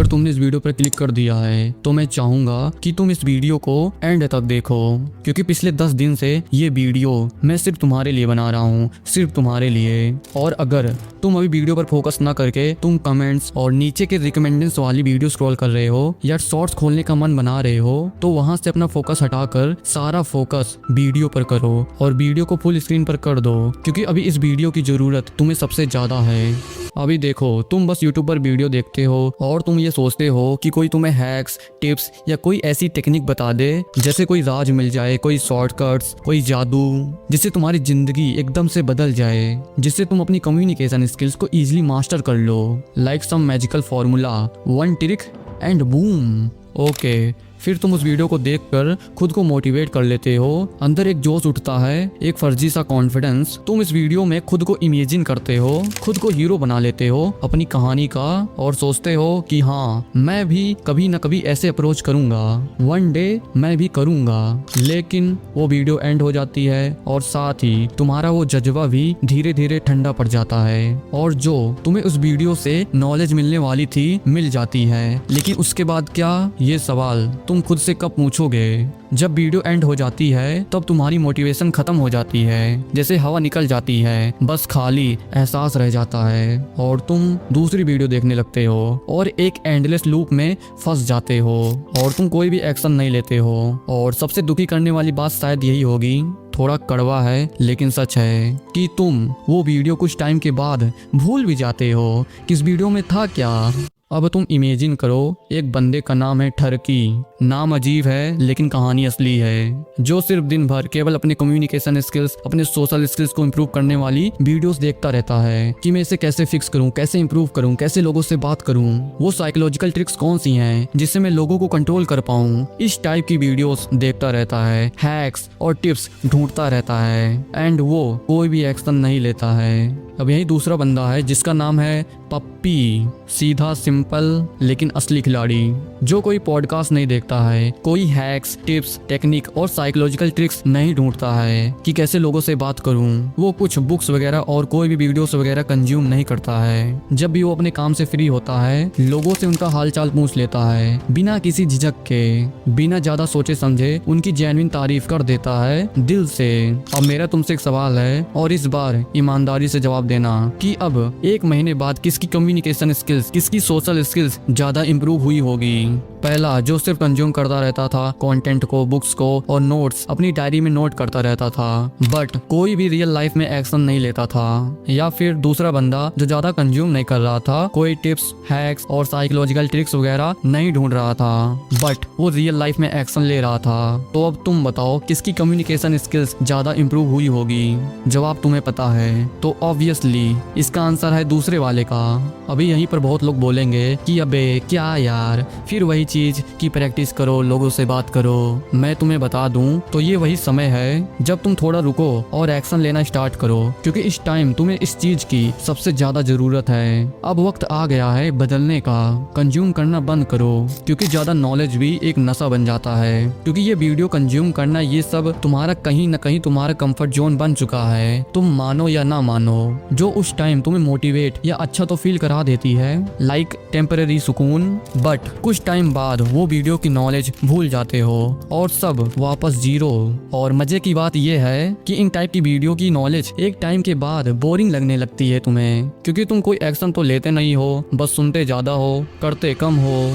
अगर तुमने इस वीडियो पर क्लिक कर दिया है तो मैं चाहूंगा कि तुम इस वीडियो को एंड तक देखो, क्योंकि पिछले 10 दिन से ये वीडियो मैं सिर्फ तुम्हारे लिए बना रहा हूँ, सिर्फ तुम्हारे लिए। और अगर तुम अभी वीडियो पर फोकस ना करके तुम कमेंट्स और नीचे के रिकमेंडेंस वाली वीडियो स्क्रॉल कर रहे हो या शॉर्ट्स खोलने का मन बना रहे हो, तो वहां से अपना फोकस हटाकर सारा फोकस वीडियो पर करो और वीडियो को फुल स्क्रीन पर कर दो, क्योंकि अभी इस वीडियो की जरूरत तुम्हें सबसे ज्यादा है। अभी देखो, तुम बस यूट्यूब पर वीडियो देखते हो और तुम ये सोचते हो कि कोई तुम्हें हैक्स, टिप्स या कोई ऐसी टेक्निक बता दे, जैसे कोई राज मिल जाए, कोई शॉर्टकट्स, कोई जादू, जिससे तुम्हारी जिंदगी एकदम से बदल जाए, जिससे तुम अपनी कम्युनिकेशन स्किल्स को इजीली मास्टर कर लो। Like some magical formula, one trick and boom. Okay, फिर तुम उस वीडियो को देखकर खुद को मोटिवेट कर लेते हो, अंदर एक जोश उठता है, एक फर्जी सा कॉन्फिडेंस। तुम इस वीडियो में खुद को इमेजिन करते हो, खुद को हीरो बना लेते हो अपनी कहानी का और सोचते हो कि हाँ, मैं भी कभी न कभी ऐसे अप्रोच करूंगा, वन डे मैं भी करूंगा। लेकिन वो वीडियो एंड हो जाती है और साथ ही तुम्हारा वो जज्बा भी धीरे धीरे ठंडा पड़ जाता है, और जो तुम्हें उस वीडियो से नॉलेज मिलने वाली थी मिल जाती है। लेकिन उसके बाद क्या, ये सवाल तुम खुद से कब पूछोगे? जब वीडियो एंड हो जाती है तब तुम्हारी मोटिवेशन खत्म हो जाती है, जैसे हवा निकल जाती है, बस खाली एहसास रह जाता है और तुम दूसरी वीडियो देखने लगते हो और एक एंडलेस लूप में फंस जाते हो और तुम कोई भी एक्शन नहीं लेते हो। और सबसे दुखी करने वाली बात शायद यही होगी, थोड़ा कड़वा है लेकिन सच है, कि तुम वो वीडियो कुछ टाइम के बाद भूल भी जाते हो कि इस वीडियो में था क्या। अब तुम इमेजिन करो, एक बंदे का नाम है ठरकी। नाम अजीब है लेकिन कहानी असली है, जो सिर्फ दिन भर केवल अपने कम्युनिकेशन स्किल्स, अपने सोशल स्किल्स को इम्प्रूव करने वाली वीडियोस देखता रहता है कि मैं इसे कैसे फिक्स करूं, कैसे इम्प्रूव करूं, कैसे लोगों से बात करूं, वो साइकोलॉजिकल ट्रिक्स कौन सी हैं जिससे मैं लोगों को कंट्रोल कर पाऊं। इस टाइप की वीडियोस देखता रहता है, हैक्स और टिप्स ढूंढता रहता है, एंड वो कोई भी एक्शन नहीं लेता है। अब यही दूसरा बंदा है जिसका नाम है पप्पी, सीधा सिंपल लेकिन असली खिलाड़ी, जो कोई पॉडकास्ट नहीं देखता है, कोई हैक्स, टिप्स, टेक्निक और साइकोलॉजिकल ट्रिक्स नहीं ढूंढता है कि कैसे लोगों से बात करूं। वो कुछ बुक्स वगैरह और कोई भी वीडियोस वगैरह कंज्यूम नहीं करता है। जब भी वो अपने काम से फ्री होता है, लोगों से उनका हालचाल पूछ लेता है, बिना किसी झिझक के, बिना ज्यादा सोचे समझे उनकी जेन्युइन तारीफ कर देता है दिल से। अब मेरा तुमसे एक सवाल है, और इस बार ईमानदारी से जवाब देना, कि अब एक महीने बाद किसकी कम्युनिकेशन स्किल्स, किसकी सोशल स्किल्स ज्यादा इंप्रूव हुई होगी? पहला, जो सिर्फ कंज्यूम करता रहता था कंटेंट को, बुक्स को और नोट्स अपनी डायरी में नोट करता रहता था, बट कोई भी रियल लाइफ में एक्शन नहीं लेता था। या फिर दूसरा बंदा जो ज्यादा कंज्यूम नहीं कर रहा था, कोई टिप्स, हैक्स और साइकोलॉजिकल ट्रिक्स वगैरह नहीं ढूंढ रहा था, बट वो रियल लाइफ में एक्शन ले रहा था। तो अब तुम बताओ, किसकी कम्युनिकेशन स्किल्स ज्यादा इंप्रूव हुई होगी? जवाब तुम्हें पता है तो ऑब्वियसली इसका आंसर है दूसरे वाले का। अभी यहीं पर बहुत लोग बोलेंगे कि अबे क्या यार, फिर वही चीज की प्रैक्टिस करो, लोगों से बात करो। मैं तुम्हें बता दूं तो ये वही समय है जब तुम थोड़ा रुको और एक्शन लेना स्टार्ट करो, क्योंकि इस टाइम तुम्हें इस चीज की सबसे ज्यादा जरूरत है। अब वक्त आ गया है बदलने का। कंज्यूम करना बंद करो, क्योंकि ज्यादा नॉलेज भी एक नशा बन जाता है, क्योंकि ये वीडियो कंज्यूम करना, ये सब तुम्हारा कहीं न कहीं तुम्हारा कंफर्ट जोन बन चुका है। तुम मानो या ना मानो, जो उस टाइम तुम्हें मोटिवेट या अच्छा तो फील करा देती है, लाइक टेम्पररी सुकून, बट कुछ टाइम बाद वो वीडियो की नॉलेज भूल जाते हो और सब वापस जीरो। और मजे की बात यह है कि इन टाइप की वीडियो की नॉलेज एक टाइम के बाद बोरिंग लगने लगती है तुम्हें, क्योंकि तुम कोई एक्शन तो लेते नहीं हो, बस सुनते ज्यादा हो, करते कम हो।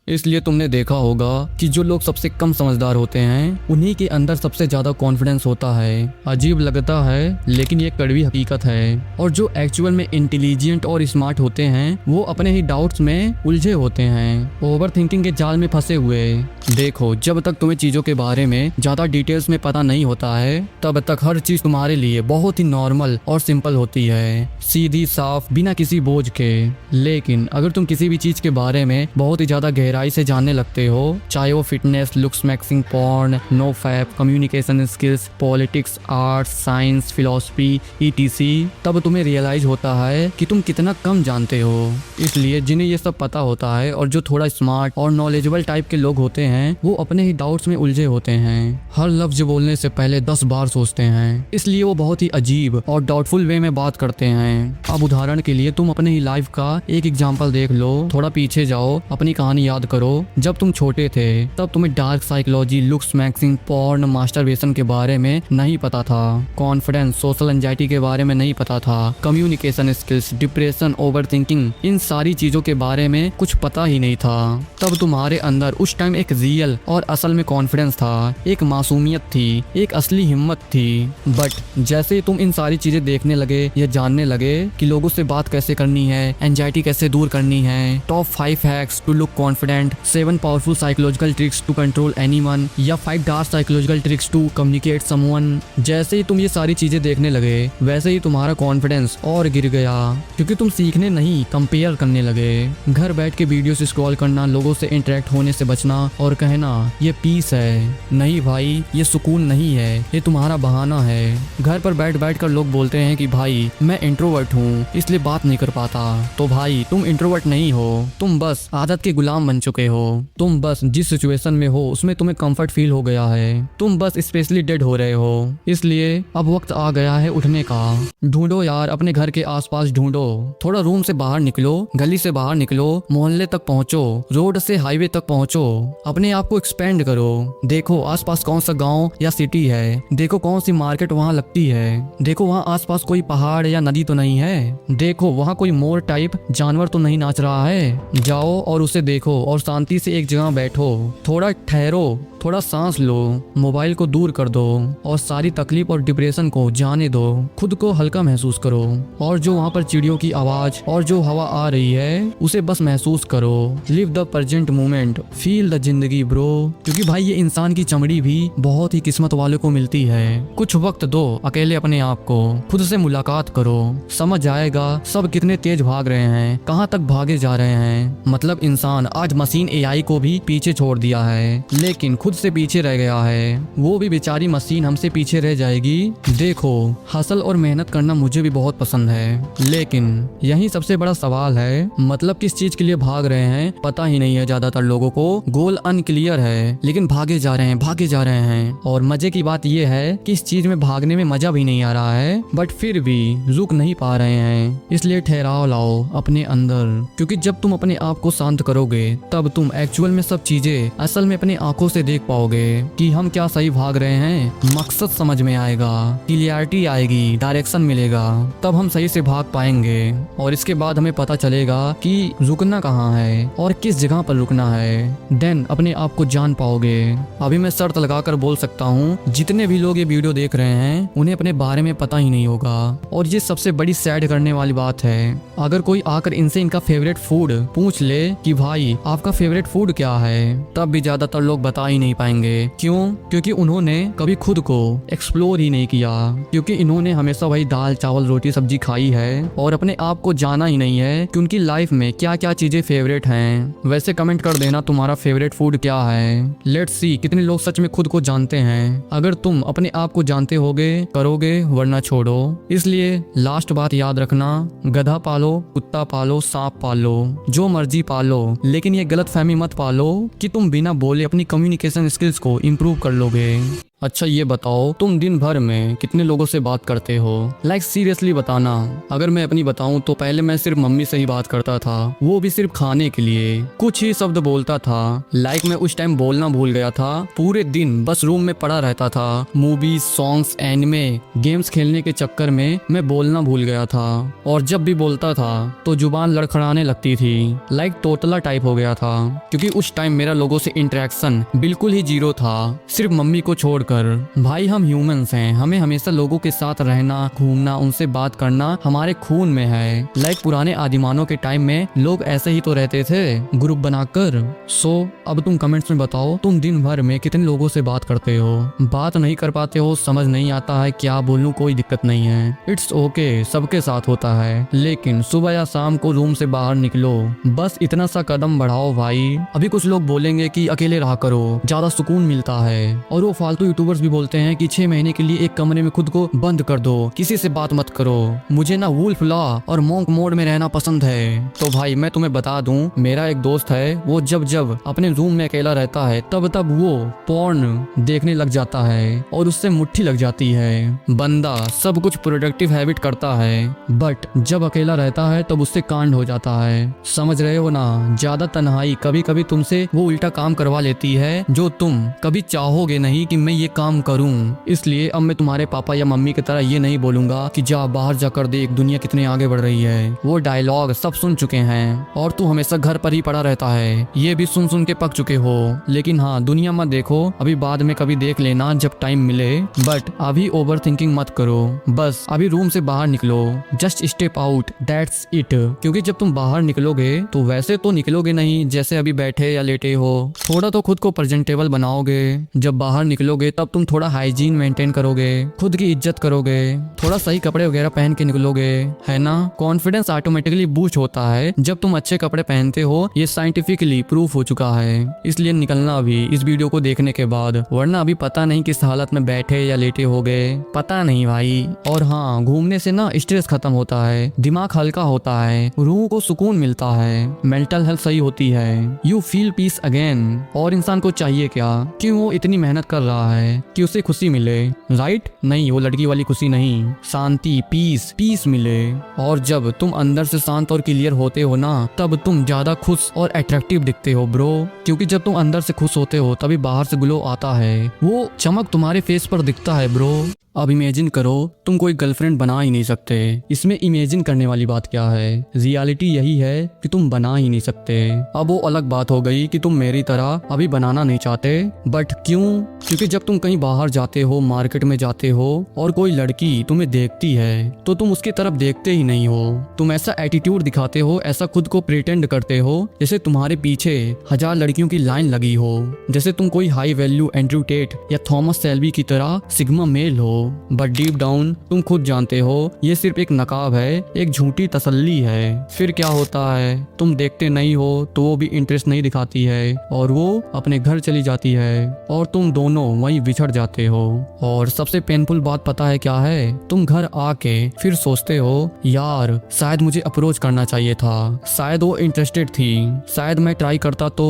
इसलिए तुमने देखा होगा कि जो लोग सबसे कम समझदार होते हैं, उन्हीं के अंदर सबसे ज्यादा कॉन्फिडेंस होता है। अजीब लगता है लेकिन ये कड़वी हकीकत है। और जो एक्चुअल में इंटेलिजेंट और स्मार्ट होते हैं, वो अपने ही डाउट्स में उलझे होते हैं, ओवर थिंकिंग के जाल में फंसे हुए। देखो, जब तक तुम्हें चीजों के बारे में ज्यादा डिटेल्स में पता नहीं होता है, तब तक हर चीज तुम्हारे लिए बहुत ही नॉर्मल और सिंपल होती है, सीधी साफ, बिना किसी बोझ के। लेकिन अगर तुम किसी भी चीज के बारे में बहुत ही ज्यादा गहराई से जानने लगते हो, चाहे वो fitness, looks, maxxing, porn, no fap, communication skills, politics, arts, science, philosophy, etc, तब तुम्हें रियलाइज होता है कि तुम कितना कम जानते हो। इसलिए जिन्हें ये सब पता होता है और जो थोड़ा स्मार्ट और नॉलेजेबल टाइप के लोग होते हैं, वो अपने ही डाउट्स में उलझे होते हैं। हर लफ्ज बोलने से पहले 10 बार सोचते हैं, इसलिए वो बहुत ही अजीब और डाउटफुल वे में बात करते हैं। अब उदाहरण के लिए तुम अपने ही लाइफ का एक एग्जांपल देख लो। थोड़ा पीछे जाओ, अपनी कहानी याद करो। जब तुम छोटे थे तब तुम्हें dark psychology, looks, maxxing, porn, masturbation के बारे में नहीं पता था। कॉन्फिडेंस, सोशल एंजाइटी के बारे में नहीं पता था। कम्युनिकेशन स्किल्स, डिप्रेशन, ओवरथिंकिंग, इन सारी चीजों के बारे में कुछ पता ही नहीं था। तब तुम्हारे अंदर उस टाइम एक रियल और असल में कॉन्फिडेंस था, एक मासूमियत थी, एक असली हिम्मत थी। बट जैसे तुम इन सारी चीजें देखने लगे या जानने लगे कि लोगों से बात कैसे करनी है, एंजाइटी कैसे दूर करनी है, top 5 hacks to look confident, 7 powerful psychological tricks to control anyone, या 5 dark psychological tricks to communicate someone, जैसे ही तुम ये सारी चीजें देखने लगे वैसे ही तुम्हारा कॉन्फिडेंस और गिर गया, क्योंकि तुम सीखने नहीं कंपेयर करने लगे। घर बैठ के वीडियो से स्क्रॉल करना, लोगों से इंटरेक्ट होने से बचना और कहना ये पीस है। नहीं भाई, ये सुकून नहीं है, ये तुम्हारा बहाना है। घर पर बैठ बैठ कर लोग बोलते हैं कि भाई मैं इंट्रोवर्ट हूँ इसलिए बात नहीं कर पाता। तो भाई तुम इंट्रोवर्ट नहीं हो, तुम बस आदत के गुलाम बन चुके हो। तुम बस जिस सिचुएशन में हो उसमें तुम्हें कंफर्ट फील हो गया है। तुम बस स्पेशली डेड हो रहे हो। इसलिए अब वक्त आ गया है उठने का। ढूंढो यार, अपने घर के आसपास ढूंढो। थोड़ा रूम से बाहर निकलो, गली से बाहर निकलो, मोहल्ले तक पहुंचो, रोड से हाईवे तक पहुंचो। अपने आप को एक्सपेंड करो। देखो आसपास कौन सा गांव या सिटी है, देखो कौन सी मार्केट वहां लगती है, देखो वहां आसपास कोई पहाड़ या नदी तो नहीं है, देखो वहां कोई मोर टाइप जानवर तो नहीं नाच रहा है। जाओ और उसे देखो और शांति से एक जगह बैठो, थोड़ा ठहरो, थोड़ा सांस लो, मोबाइल को दूर कर दो और सारी तकलीफ और डिप्रेशन को जाने दो। खुद को हल्का महसूस करो और जो वहाँ पर चिड़ियों की आवाज और जो हवा आ रही है उसे बस महसूस करो। Live the present moment, feel the जिंदगी ब्रो, क्योंकि भाई ये इंसान की चमड़ी भी बहुत ही किस्मत वालों को मिलती है। कुछ वक्त दो अकेले अपने आप को, खुद से मुलाकात करो, समझ जाएगा सब कितने तेज भाग रहे हैं, कहाँ तक भागे जा रहे हैं। मतलब इंसान आज मशीन एआई को भी पीछे छोड़ दिया है, लेकिन खुद से पीछे रह गया है। वो भी बेचारी मशीन हमसे पीछे रह जाएगी। देखो हसल और मेहनत करना मुझे भी बहुत पसंद है, लेकिन यही सबसे बड़ा सवाल है, मतलब किस चीज के लिए भाग रहे हैं पता ही नहीं है। ज्यादातर लोगों को गोल अनक्लियर है, लेकिन भागे जा रहे हैं, भागे जा रहे हैं। और मजे की बात यह है कि इस चीज में भागने में मजा भी नहीं आ रहा है, बट फिर भी रुक नहीं पा रहे हैं। इसलिए ठहराव लाओ अपने अंदर, क्योंकि जब तुम अपने आप को शांत करोगे तब तुम एक्चुअल में सब चीजें असल में अपनी आंखों से देख पाओगे कि हम क्या सही भाग रहे हैं। मकसद समझ में आएगा, क्लियरिटी आएगी, डायरेक्शन मिलेगा, तब हम सही से भाग पाएंगे। और इसके बाद हमें पता चलेगा कि रुकना कहाँ है और किस जगह पर रुकना है। देन अपने आप को जान पाओगे। अभी मैं शर्त लगाकर बोल सकता हूँ, जितने भी लोग ये वीडियो देख रहे हैं उन्हें अपने बारे में पता ही नहीं होगा। और ये सबसे बड़ी सैड करने वाली बात है। अगर कोई आकर इनसे इनका फेवरेट फूड पूछ ले कि भाई आपका फेवरेट फूड क्या है, तब भी ज्यादातर लोग बता ही नहीं पाएंगे। क्यों? क्योंकि उन्होंने कभी खुद को एक्सप्लोर ही नहीं किया, क्योंकि इन्होंने हमेशा वही दाल चावल रोटी सब्जी खाई है और अपने आप को जाना ही नहीं है कि उनकी लाइफ में क्या क्या चीजें फेवरेट हैं। वैसे कमेंट कर देना तुम्हारा फेवरेट फूड क्या है। लेट्स सी कितने लोग सच में खुद को जानते हैं। अगर तुम अपने आप को जानते होगे करोगे, वरना छोड़ो। इसलिए लास्ट बात याद रखना, गधा पालो, कुत्ता पालो, सांप पालो, जो मर्जी पालो, लेकिन ये गलत फहमी मत पालो कि तुम बिना बोले अपनी कम्युनिकेशन स्किल्स को इम्प्रूव कर लोगे। अच्छा ये बताओ, तुम दिन भर में कितने लोगों से बात करते हो? लाइक सीरियसली बताना। अगर मैं अपनी बताऊं तो पहले मैं सिर्फ मम्मी से ही बात करता था, वो भी सिर्फ खाने के लिए। कुछ ही शब्द बोलता था। लाइक मैं उस टाइम बोलना भूल गया था। पूरे दिन बस रूम में पड़ा रहता था। मूवीज, सॉन्ग्स, एनिमे, गेम्स खेलने के चक्कर में मैं बोलना भूल गया था। और जब भी बोलता था तो जुबान लड़खड़ाने लगती थी। लाइक तोतला टाइप हो गया था, क्योंकि उस टाइम मेरा लोगों से इंटरेक्शन बिल्कुल ही जीरो था, सिर्फ मम्मी को छोड़कर। कर। भाई हम ह्यूमंस हैं, हमें हमेशा लोगों के साथ रहना, घूमना, उनसे बात करना हमारे खून में है। लाइक पुराने आदिमानव के टाइम में लोग ऐसे ही तो रहते थे, ग्रुप बनाकर। सो अब तुम कमेंट्स में बताओ, तुम दिन भर में कितने लोगों से बात करते हो? बात नहीं कर पाते हो, समझ नहीं आता है क्या बोलूं, कोई दिक्कत नहीं है, इट्स ओके, सबके साथ होता है। लेकिन सुबह या शाम को रूम से बाहर निकलो, बस इतना सा कदम बढ़ाओ भाई। अभी कुछ लोग बोलेंगे कि अकेले रहा करो, ज्यादा सुकून मिलता है, और वो फालतू यूट्यूबर्स भी बोलते हैं कि 6 महीने के लिए एक कमरे में खुद को बंद कर दो, किसी से बात मत करो। मुझे ना वुल्फ लॉ और मॉन्क मोड में रहना पसंद है। तो भाई मैं तुम्हें बता दूं, मेरा एक दोस्त है, वो जब जब अपने रूम में अकेला रहता है तब तब वो पॉर्न देखने लग जाता है और उससे मुट्ठी लग जाती है। बंदा सब कुछ प्रोडक्टिव हैबिट करता है, बट जब अकेला रहता है तब उससे कांड हो जाता है। समझ रहे हो ना, ज्यादा तन्हाई कभी कभी तुमसे वो उल्टा काम करवा लेती है जो तुम कभी चाहोगे नहीं कि मैं ये काम करूं। इसलिए अब मैं तुम्हारे पापा या मम्मी की तरह ये नहीं बोलूंगा कि जा बाहर जाकर देख दुनिया कितनी आगे बढ़ रही है। वो डायलॉग सब सुन चुके हैं और तू हमेशा घर पर ही पड़ा रहता है, ये भी सुन सुन के पक चुके हो। लेकिन हाँ, दुनिया मत देखो, अभी बाद में कभी देख लेना जब टाइम मिले, बट अभी ओवर थिंकिंग मत करो। बस अभी रूम से बाहर निकलो, just step out, that's it. क्योंकि जब तुम बाहर निकलोगे तो वैसे तो निकलोगे नहीं जैसे अभी बैठे या लेटे हो, थोड़ा तो खुद को प्रेजेंटेबल बनाओगे। जब बाहर निकलोगे तब तुम थोड़ा हाइजीन मेंटेन करोगे, खुद की इज्जत करोगे, थोड़ा सही कपड़े वगैरह पहन के निकलोगे, है ना। कॉन्फिडेंस ऑटोमेटिकली बूस्ट होता है जब तुम अच्छे कपड़े पहनते हो, ये साइंटिफिकली प्रूफ हो चुका है। इसलिए निकलना अभी इस वीडियो को देखने के बाद, वरना अभी पता नहीं किस हालत में बैठे या लेटे हो गए, पता नहीं भाई। और हाँ, घूमने से ना स्ट्रेस खत्म होता है, दिमाग हल्का होता है, रूह को सुकून मिलता है, मेंटल हेल्थ सही होती है, यू फील पीस अगेन। और इंसान को चाहिए क्या, कि वो इतनी मेहनत कर रहा है कि उसे खुशी मिले, राइट? नहीं, वो लड़की वाली खुशी नहीं, शांति, पीस मिले। और जब तुम अंदर से शांत और क्लियर होते हो ना, तब तुम ज्यादा खुश और अट्रैक्टिव दिखते हो ब्रो। क्योंकि जब तुम अंदर से खुश होते हो तभी बाहर से ग्लो आता है, वो चमक तुम्हारे फेस पर दिखता है ब्रो। अब इमेजिन करो तुम कोई गर्लफ्रेंड बना ही नहीं सकते, इसमें इमेजिन करने वाली बात क्या है? रियलिटी यही है कि तुम बना ही नहीं सकते। अब वो अलग बात हो गई कि तुम मेरी तरह अभी बनाना नहीं चाहते, बट क्यों? क्योंकि जब तुम कहीं बाहर जाते हो, मार्केट में जाते हो और कोई लड़की तुम्हें देखती है तो तुम उसकी तरफ देखते ही नहीं हो। तुम ऐसा एटीट्यूड दिखाते हो, ऐसा खुद को प्रिटेंड करते हो जैसे तुम्हारे पीछे 1000 लड़कियों की लाइन लगी हो, जैसे तुम कोई हाई वैल्यू एंड्रयू टेट या थॉमस सेल्बी की तरह सिग्मा मेल हो। बट डीप डाउन तुम खुद जानते हो ये सिर्फ एक नकाब है, एक झूठी तसल्ली है। फिर क्या होता है, तुम देखते नहीं हो तो वो भी इंटरेस्ट नहीं दिखाती है और वो अपने घर चली जाती है और तुम दोनों वहीं बिछड़ जाते हो। और सबसे पेनफुल बात पता है क्या है? तुम घर आके फिर सोचते हो यार शायद मुझे अप्रोच करना चाहिए था, शायद वो इंटरेस्टेड थी, शायद मैं ट्राई करता तो।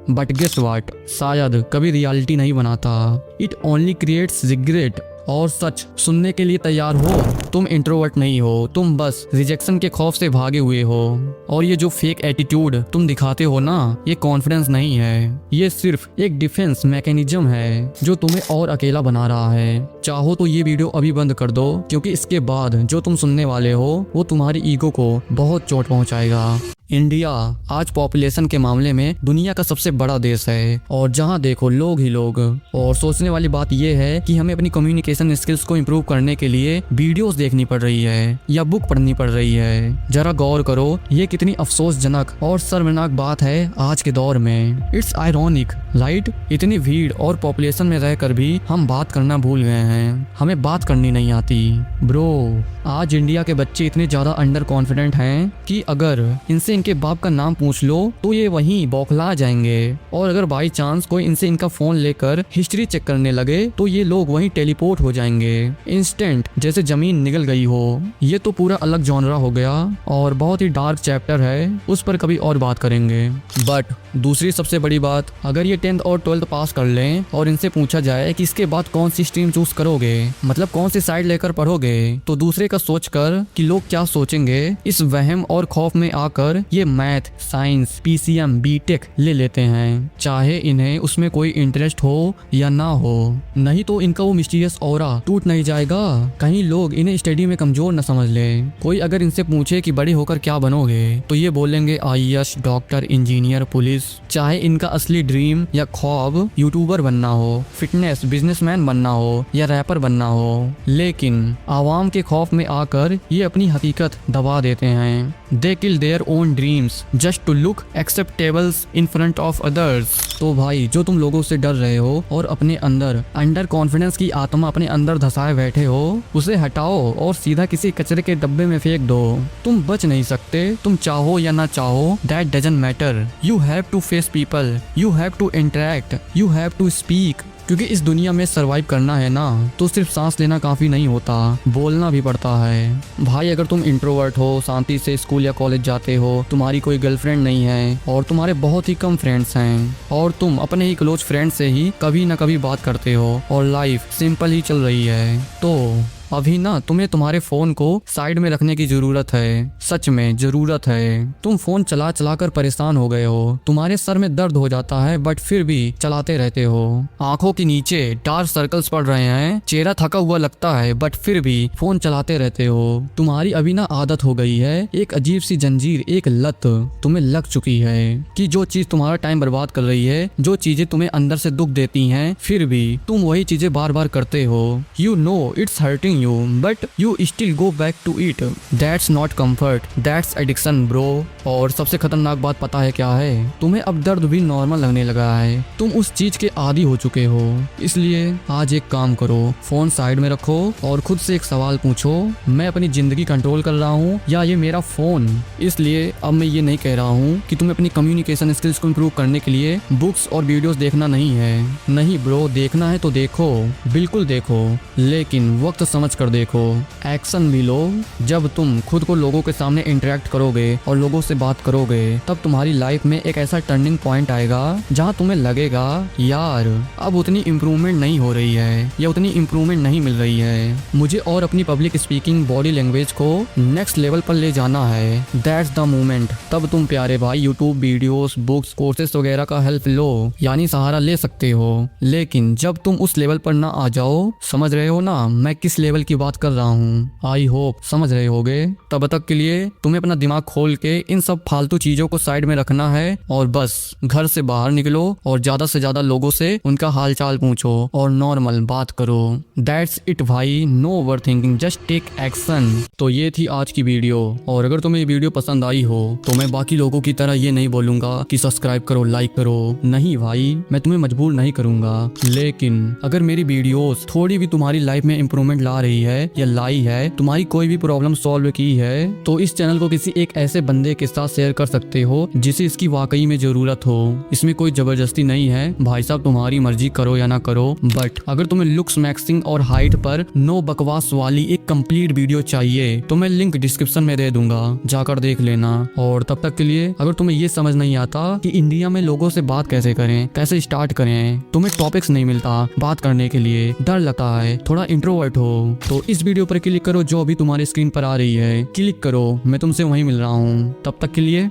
बट गेस व्हाट, शायद कभी रियलिटी नहीं बनाता, इट ओनली क्रिएट्स रिग्रेट। और सच सुनने के लिए तैयार हो, तुम इंट्रोवर्ट नहीं हो, तुम बस रिजेक्शन के खौफ से भागे हुए हो। और ये जो फेक एटीट्यूड तुम दिखाते हो ना, ये कॉन्फिडेंस नहीं है, ये सिर्फ एक डिफेंस मैकेनिज्म है जो तुम्हें और अकेला बना रहा है। चाहो तो ये वीडियो अभी बंद कर दो, क्योंकि इसके बाद जो तुम सुनने वाले हो वो तुम्हारी ईगो को बहुत चोट पहुंचाएगा। इंडिया आज पॉपुलेशन के मामले में दुनिया का सबसे बड़ा देश है और जहां देखो लोग ही लोग। और सोचने वाली बात यह है कि हमें अपनी कम्युनिकेशन स्किल्स को इम्प्रूव करने के लिए वीडियोस देखनी पड़ रही है या बुक पढ़नी पड़ रही है। जरा गौर करो, ये कितनी अफसोसजनक और शर्मनाक बात है आज के दौर में। It's ironic right? इतनी भीड़ और पॉपुलेशन में रहकर भी हम बात करना भूल गए हैं, हमें बात करनी नहीं आती ब्रो। आज इंडिया के बच्चे इतने ज्यादा अंडर कॉन्फिडेंट हैं कि अगर इनसे इनके बाप का नाम पूछ लो तो ये वहीं बौखला जाएंगे, और अगर बाई चांस कोई इनसे इनका फोन लेकर हिस्ट्री चेक करने लगे तो ये लोग वहीं टेलीपोर्ट हो जाएंगे इंस्टेंट, जैसे जमीन निगल गई हो। ये तो पूरा अलग जॉनरा हो गया और बहुत ही डार्क चैप्टर है, उस पर कभी और बात करेंगे। बट दूसरी सबसे बड़ी बात, अगर ये 10th और 12th पास कर लें और इनसे पूछा जाए कि इसके बाद कौन सी स्ट्रीम चूज करोगे, मतलब कौन सी साइड लेकर पढ़ोगे, तो दूसरे का सोचकर कि लोग क्या सोचेंगे, इस वहम और खौफ में आकर ये मैथ, साइंस, पीसीएम, बीटेक ले लेते हैं, चाहे इन्हें उसमें कोई इंटरेस्ट हो या ना हो। नहीं तो इनका वो मिस्टीरियस ऑरा टूट नहीं जाएगा? कहीं लोग इन्हें स्टडी में कमजोर न समझ ले। कोई अगर इनसे पूछे कि बड़े होकर क्या बनोगे तो ये बोलेंगे आईएएस, डॉक्टर, इंजीनियर, पुलिस। चाहे इनका असली ड्रीम या ख्वाब यूट्यूबर बनना हो, फिटनेस बिजनेसमैन बनना हो या रैपर बनना हो, लेकिन आवाम के खौफ में आकर ये अपनी हकीकत दबा देते हैं। They kill their own dreams just to look acceptable in front of others। तो भाई जो तुम लोगों से डर रहे हो और अपने अंडर कॉन्फिडेंस की आत्मा अपने अंदर धसाए बैठे हो, उसे हटाओ और सीधा किसी कचरे के डब्बे में फेंक दो। तुम बच नहीं सकते, तुम चाहो या ना चाहो, that doesn't matter। You have to face people, you have to interact, you have to speak। क्योंकि इस दुनिया में सरवाइव करना है ना, तो सिर्फ सांस लेना काफी नहीं होता, बोलना भी पड़ता है। भाई अगर तुम इंट्रोवर्ट हो, शांति से स्कूल या कॉलेज जाते हो, तुम्हारी कोई गर्लफ्रेंड नहीं है और तुम्हारे बहुत ही कम फ्रेंड्स हैं और तुम अपने ही क्लोज फ्रेंड से ही कभी ना कभी बात करते हो और लाइफ सिंपल ही चल रही है, तो अभी ना तुम्हें तुम्हारे फोन को साइड में रखने की जरूरत है। सच में जरूरत है। तुम फोन चला चला कर परेशान हो गए हो, तुम्हारे सर में दर्द हो जाता है बट फिर भी चलाते रहते हो। आंखों के नीचे डार्क सर्कल्स पड़ रहे हैं, चेहरा थका हुआ लगता है बट फिर भी फोन चलाते रहते हो। तुम्हारी अभी ना आदत हो गई है, एक अजीब सी जंजीर, एक लत तुम्हें लग चुकी है कि जो चीज तुम्हारा टाइम बर्बाद कर रही है, जो चीजें तुम्हें अंदर से दुख देती हैं, फिर भी तुम वही चीजें बार बार करते हो। You know it's hurting you, but you still go back to it। That's not comfort, that's addiction bro। और सबसे खतरनाक बात पता है क्या है? तुम्हें अब दर्द भी नॉर्मल लगने लगा है, तुम उस चीज के आदी हो चुके हो। इसलिए आज एक काम करो, फोन साइड में रखो और खुद से एक सवाल पूछो, मैं अपनी जिंदगी कंट्रोल कर रहा हूँ या ये मेरा फोन? इसलिए अब मैं ये नहीं कह रहा हूँ कि तुम्हें अपनी कम्युनिकेशन स्किल्स को इम्प्रूव करने के लिए बुक्स और वीडियोस देखना नहीं है। नहीं ब्रो, देखना है तो देखो, बिल्कुल देखो, लेकिन वक्त समझ कर देखो, एक्शन भी लो। जब तुम खुद को लोगों के सामने इंटरेक्ट करोगे और लोगों से बात करोगे, तब तुम्हारी लाइफ में एक ऐसा टर्निंग पॉइंट आएगा जहां तुम्हें लगेगा यार अब उतनी इम्प्रूवमेंट नहीं हो रही है या उतनी इम्प्रूवमेंट नहीं मिल रही है, मुझे और अपनी पब्लिक स्पीकिंग, बॉडी लैंग्वेज को नेक्स्ट लेवल पर ले जाना है। That's the moment. तब तुम प्यारे भाई यूट्यूब वीडियोस, बुक्स, कोर्सेस वगैरह का हेल्प लो, यानी सहारा ले सकते हो। लेकिन जब तुम उस लेवल पर ना आ जाओ, समझ रहे हो ना मैं किस लेवल की बात कर रहा हूँ? आई होप समझ रहे होगे। तब तक के लिए तुम्हें अपना दिमाग खोल के इन सब फालतू चीजों को साइड में रखना है और बस घर से बाहर निकलो और ज्यादा से ज्यादा लोगों से उनका हालचाल पूछो और नॉर्मल बात करो। दैट्स इट भाई, no over thinking, just take action. तो ये थी आज की वीडियो, और अगर तुम्हें ये वीडियो पसंद आई हो तो मैं बाकी लोगों की तरह ये नहीं बोलूंगा कि सब्सक्राइब करो, लाइक करो। नहीं भाई, मैं तुम्हें मजबूर नहीं करूंगा, लेकिन अगर मेरी वीडियोस थोड़ी भी तुम्हारी लाइफ में इंप्रूवमेंट ला रही है या लाई है, तुम्हारी कोई भी प्रॉब्लम सॉल्व की है, तो इस चैनल को किसी एक ऐसे बंदे के साथ शेयर कर सकते हो जिसे इसकी वाकई में जरूरत हो। इसमें कोई जबरदस्ती नहीं है भाई साहब, तुम्हारी मर्जी, करो या ना करो। बट अगर तुम्हें लुक्स, मैक्सिंग और हाइट पर नो बकवास वाली एक कंप्लीट वीडियो चाहिए तो मैं लिंक डिस्क्रिप्शन में दे दूंगा, जाकर देख लेना। और तब तक के लिए अगर तुम्हें ये समझ नहीं आता कि इंडिया में लोगों से बात कैसे करें, कैसे स्टार्ट करें, तुम्हें टॉपिक्स नहीं मिलता बात करने के लिए, डर लगता है, थोड़ा इंट्रोवर्ट हो, तो इस वीडियो पर क्लिक करो जो अभी तुम्हारी स्क्रीन पर आ रही है, क्लिक करो, मैं तुमसे वहीं मिल रहा हूँ। तब तक के लिए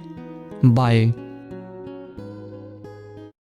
बाय।